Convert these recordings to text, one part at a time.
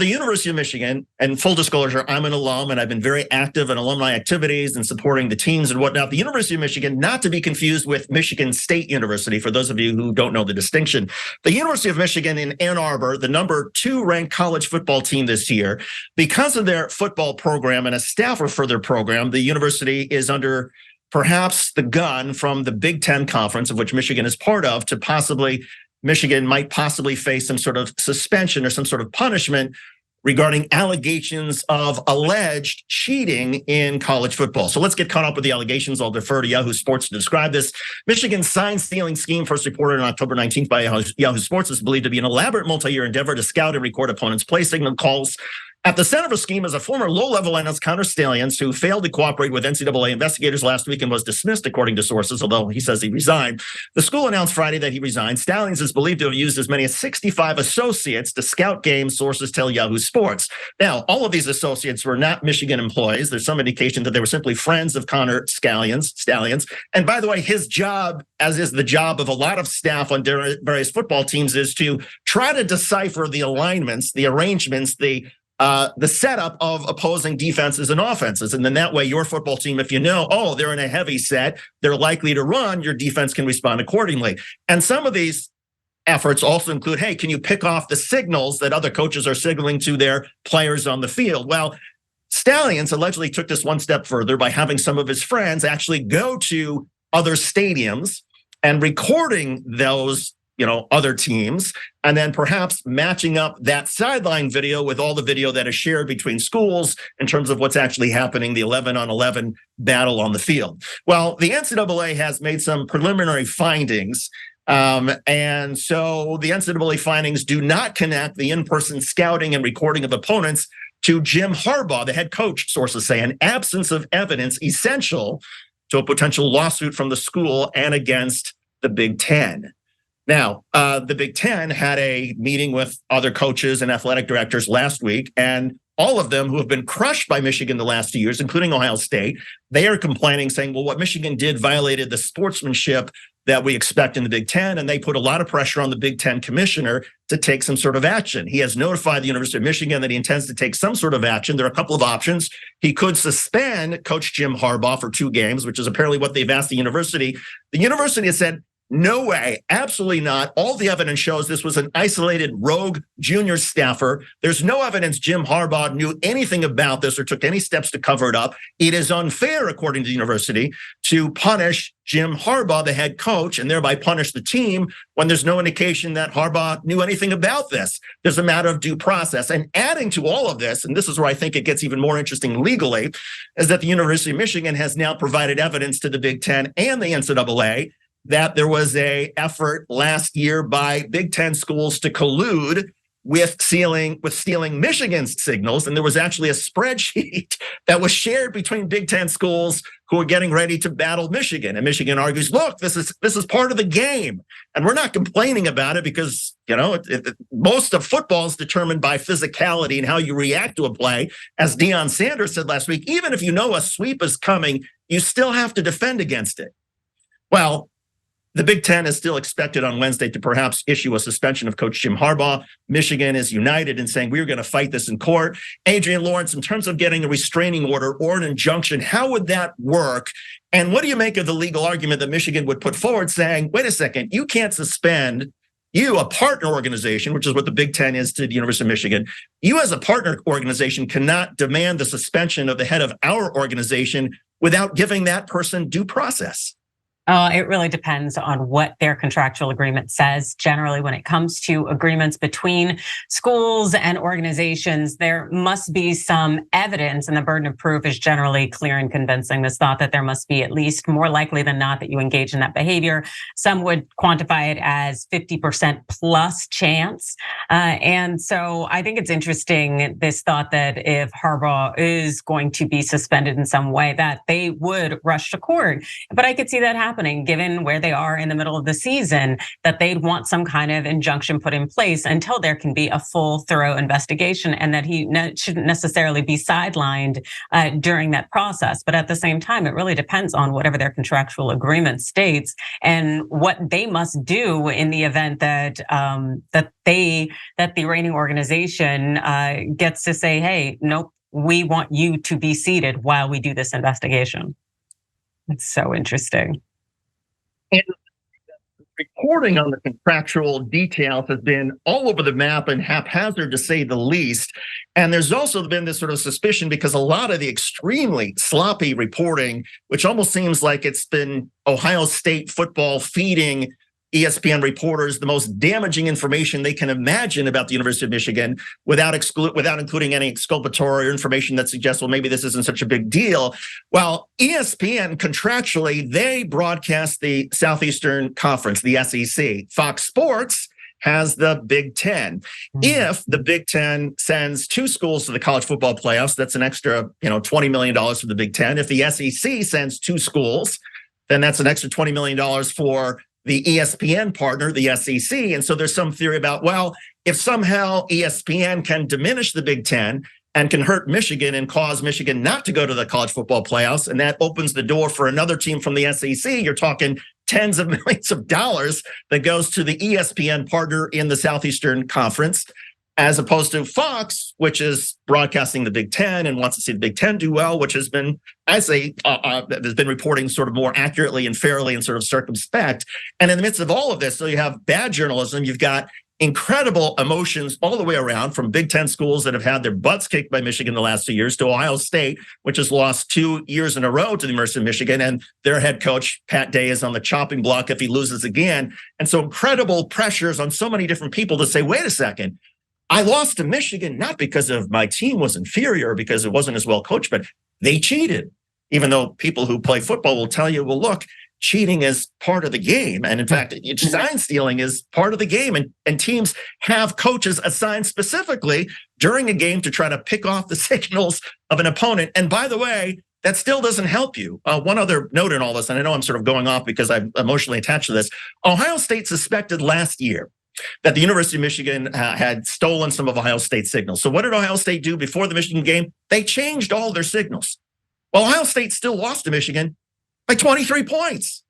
the University of Michigan, and full disclosure, I'm an alum and I've been very active in alumni activities and supporting the teams and whatnot. The University of Michigan, not to be confused with Michigan State University, for those of you who don't know the distinction. The University of Michigan in Ann Arbor, the number 2 ranked college football team this year, because of their football program and a staffer for their program, the university is under perhaps the gun from the Big Ten Conference, of which Michigan is part of, to possibly Michigan might possibly face some sort of suspension or some sort of punishment regarding allegations of alleged cheating in college football. So let's get caught up with the allegations. I'll defer to Yahoo Sports to describe this. Michigan's sign-stealing scheme, first reported on October 19th by Yahoo Sports, is believed to be an elaborate multi-year endeavor to scout and record opponents' play signal calls. At the center of a scheme is a former low-level analyst, Connor Stalions, who failed to cooperate with NCAA investigators last week and was dismissed, according to sources, although he says he resigned. The school announced Friday that he resigned. Stalions is believed to have used as many as 65 associates to scout games, sources tell Yahoo Sports. Now, all of these associates were not Michigan employees. There's some indication that they were simply friends of Connor Stalions. And by the way, his job, as is the job of a lot of staff on various football teams, is to try to decipher the alignments, the arrangements, the setup of opposing defenses and offenses. And then that way, your football team, if you know, oh, they're in a heavy set, they're likely to run, your defense can respond accordingly. And some of these efforts also include, hey, can you pick off the signals that other coaches are signaling to their players on the field? Well, Stalions allegedly took this one step further by having some of his friends actually go to other stadiums and recording those other teams, and then perhaps matching up that sideline video with all the video that is shared between schools in terms of what's actually happening, the 11-on-11 battle on the field. Well, the NCAA has made some preliminary findings, and so the NCAA findings do not connect the in-person scouting and recording of opponents to Jim Harbaugh, the head coach, sources say, an absence of evidence essential to a potential lawsuit from the school and against the Big Ten. Now, the Big Ten had a meeting with other coaches and athletic directors last week, and all of them who have been crushed by Michigan the last 2 years, including Ohio State, they are complaining, saying, well, what Michigan did violated the sportsmanship that we expect in the Big Ten, and they put a lot of pressure on the Big Ten commissioner to take some sort of action. He has notified the University of Michigan that he intends to take some sort of action. There are a couple of options. He could suspend Coach Jim Harbaugh for 2 games, which is apparently what they've asked the university. The university has said, no way, absolutely not. All the evidence shows this was an isolated rogue junior staffer. There's no evidence Jim Harbaugh knew anything about this or took any steps to cover it up. It is unfair, according to the university, to punish Jim Harbaugh, the head coach, and thereby punish the team when there's no indication that Harbaugh knew anything about this. There's a matter of due process. And adding to all of this, and this is where I think it gets even more interesting legally, is that the University of Michigan has now provided evidence to the Big Ten and the NCAA that there was an effort last year by Big Ten schools to collude with stealing Michigan's signals. And there was actually a spreadsheet that was shared between Big Ten schools who are getting ready to battle Michigan. And Michigan argues, look, this is part of the game. And we're not complaining about it because, most of football is determined by physicality and how you react to a play. As Deion Sanders said last week, even if you know a sweep is coming, you still have to defend against it. Well, the Big Ten is still expected on Wednesday to perhaps issue a suspension of Coach Jim Harbaugh. Michigan is united in saying we're going to fight this in court. Adrienne Lawrence, in terms of getting a restraining order or an injunction, how would that work? And what do you make of the legal argument that Michigan would put forward saying, wait a second, you can't suspend, you, a partner organization, which is what the Big Ten is to the University of Michigan, you as a partner organization cannot demand the suspension of the head of our organization without giving that person due process? It really depends on what their contractual agreement says. Generally, when it comes to agreements between schools and organizations, there must be some evidence, and the burden of proof is generally clear and convincing. This thought that there must be at least, more likely than not, that you engage in that behavior. Some would quantify it as 50% plus chance. And so I think it's interesting, this thought that if Harbaugh is going to be suspended in some way, that they would rush to court. But I could see that happen happening, given where they are in the middle of the season, that they'd want some kind of injunction put in place until there can be a full, thorough investigation, and that he shouldn't necessarily be sidelined during that process. But at the same time, it really depends on whatever their contractual agreement states and what they must do in the event that the reigning organization gets to say, hey, nope, we want you to be seated while we do this investigation. It's so interesting. And reporting on the contractual details has been all over the map and haphazard, to say the least. And there's also been this sort of suspicion because a lot of the extremely sloppy reporting, which almost seems like it's been Ohio State football feeding ESPN reporters the most damaging information they can imagine about the University of Michigan without including any exculpatory or information that suggests, well, maybe this isn't such a big deal. Well, ESPN contractually, they broadcast the Southeastern Conference, the SEC. Fox Sports has the Big Ten. If the Big Ten sends 2 schools to the college football playoffs, that's an extra, $20 million for the Big Ten. If the SEC sends 2 schools, then that's an extra $20 million for the ESPN partner, the SEC. And so there's some theory about, well, if somehow ESPN can diminish the Big Ten and can hurt Michigan and cause Michigan not to go to the college football playoffs, and that opens the door for another team from the SEC, you're talking tens of millions of dollars that goes to the ESPN partner in the Southeastern Conference, as opposed to Fox, which is broadcasting the Big Ten and wants to see the Big Ten do well, which has been, has been reporting sort of more accurately and fairly and sort of circumspect. And in the midst of all of this, so you have bad journalism, you've got incredible emotions all the way around, from Big Ten schools that have had their butts kicked by Michigan the last 2 years to Ohio State, which has lost 2 years in a row to the University of Michigan. And their head coach, Pat Day, is on the chopping block if he loses again. And so incredible pressures on so many different people to say, wait a second, I lost to Michigan, not because of my team was inferior or because it wasn't as well coached, but they cheated. Even though people who play football will tell you, well, look, cheating is part of the game. And in fact, sign stealing is part of the game. And teams have coaches assigned specifically during a game to try to pick off the signals of an opponent. And by the way, that still doesn't help you. One other note in all this, and I know I'm sort of going off because I'm emotionally attached to this. Ohio State suspected last year that the University of Michigan had stolen some of Ohio State's signals. So what did Ohio State do before the Michigan game? They changed all their signals. Well, Ohio State still lost to Michigan by 23 points,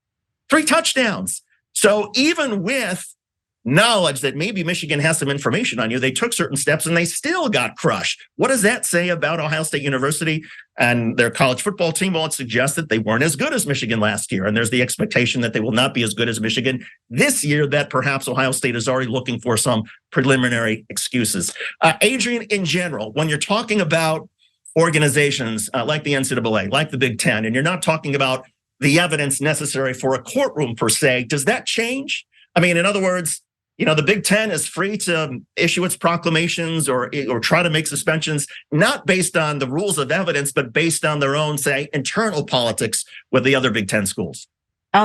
3 touchdowns. So even with knowledge that maybe Michigan has some information on you, they took certain steps and they still got crushed. What does that say about Ohio State University and their college football team? Well, it suggests that they weren't as good as Michigan last year. And there's the expectation that they will not be as good as Michigan this year, that perhaps Ohio State is already looking for some preliminary excuses. Adrienne, in general, when you're talking about organizations like the NCAA, like the Big Ten, and you're not talking about the evidence necessary for a courtroom per se, does that change? I mean, in other words, the Big Ten is free to issue its proclamations or try to make suspensions, not based on the rules of evidence, but based on their own, say, internal politics with the other Big Ten schools.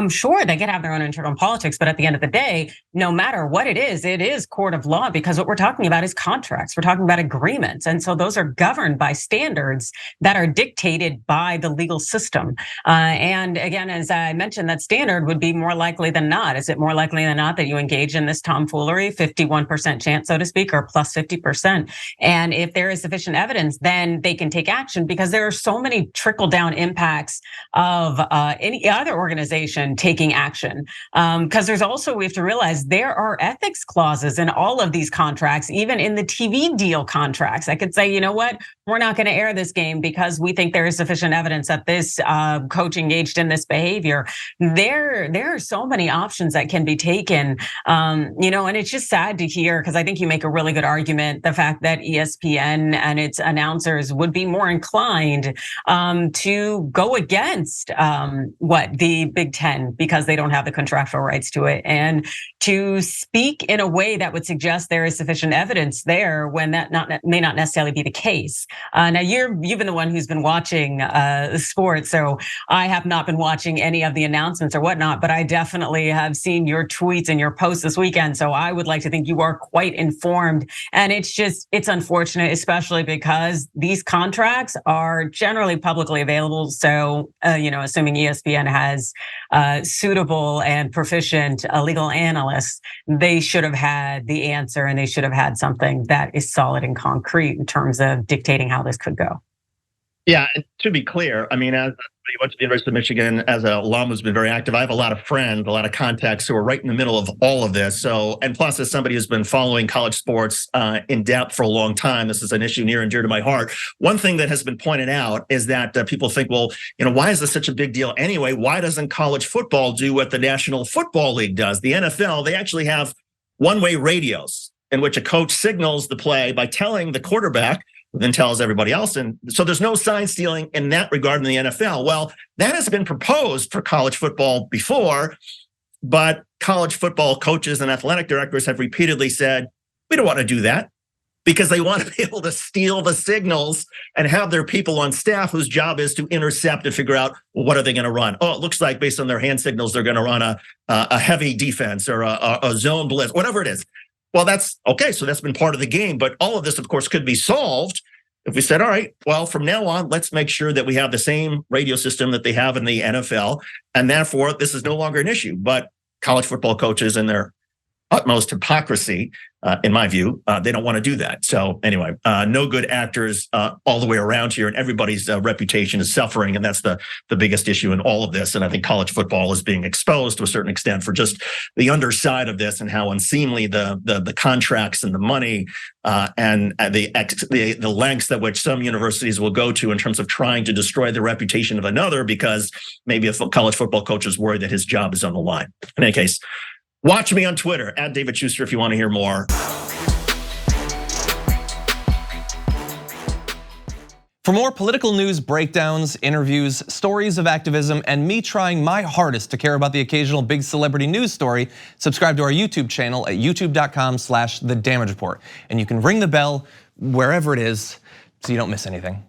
Sure, they can have their own internal politics, but at the end of the day, no matter what it is court of law, because what we're talking about is contracts. We're talking about agreements. And so those are governed by standards that are dictated by the legal system. And again, as I mentioned, that standard would be more likely than not. Is it more likely than not that you engage in this tomfoolery, 51% chance, so to speak, or plus 50%? And if there is sufficient evidence, then they can take action, because there are so many trickle-down impacts of any other organization taking action. Because there's also, we have to realize, there are ethics clauses in all of these contracts, even in the TV deal contracts. I could say, you know what, we're not going to air this game because we think there is sufficient evidence that this coach engaged in this behavior. There are so many options that can be taken, and it's just sad to hear, because I think you make a really good argument, the fact that ESPN and its announcers would be more inclined to go against what the Big Ten, because they don't have the contractual rights to it, and to speak in a way that would suggest there is sufficient evidence there when that may not necessarily be the case. Now you've been the one who's been watching sports, so I have not been watching any of the announcements or whatnot, but I definitely have seen your tweets and your posts this weekend. So I would like to think you are quite informed, and it's unfortunate, especially because these contracts are generally publicly available. So assuming ESPN has suitable and proficient legal analysts, they should have had the answer, and they should have had something that is solid and concrete in terms of dictating how this could go. Yeah, and to be clear, I mean, as somebody who went to the University of Michigan, as an alum who's been very active, I have a lot of friends, a lot of contacts who are right in the middle of all of this. So, and plus, as somebody who's been following college sports in depth for a long time, this is an issue near and dear to my heart. One thing that has been pointed out is that people think, well, why is this such a big deal anyway? Why doesn't college football do what the National Football League does? The NFL, they actually have one-way radios in which a coach signals the play by telling the quarterback, then tells everybody else. And so there's no sign stealing in that regard in the NFL. Well, that has been proposed for college football before, but college football coaches and athletic directors have repeatedly said, we don't want to do that, because they want to be able to steal the signals and have their people on staff whose job is to intercept and figure out, well, what are they going to run? Oh, it looks like based on their hand signals, they're going to run a heavy defense or a zone blitz, whatever it is. Well, that's okay. So that's been part of the game. But all of this, of course, could be solved if we said, all right, well, from now on, let's make sure that we have the same radio system that they have in the NFL. And therefore, this is no longer an issue. But college football coaches, in their utmost hypocrisy, in my view, they don't want to do that. So anyway, no good actors all the way around here, and everybody's reputation is suffering. And that's the biggest issue in all of this. And I think college football is being exposed to a certain extent for just the underside of this, and how unseemly the contracts and the money and the lengths at which some universities will go to in terms of trying to destroy the reputation of another, because maybe a college football coach is worried that his job is on the line. In any case, watch me on Twitter @DavidShuster if you want to hear more. For more political news breakdowns, interviews, stories of activism, and me trying my hardest to care about the occasional big celebrity news story, subscribe to our YouTube channel at youtube.com/The Damage Report. And you can ring the bell wherever it is so you don't miss anything.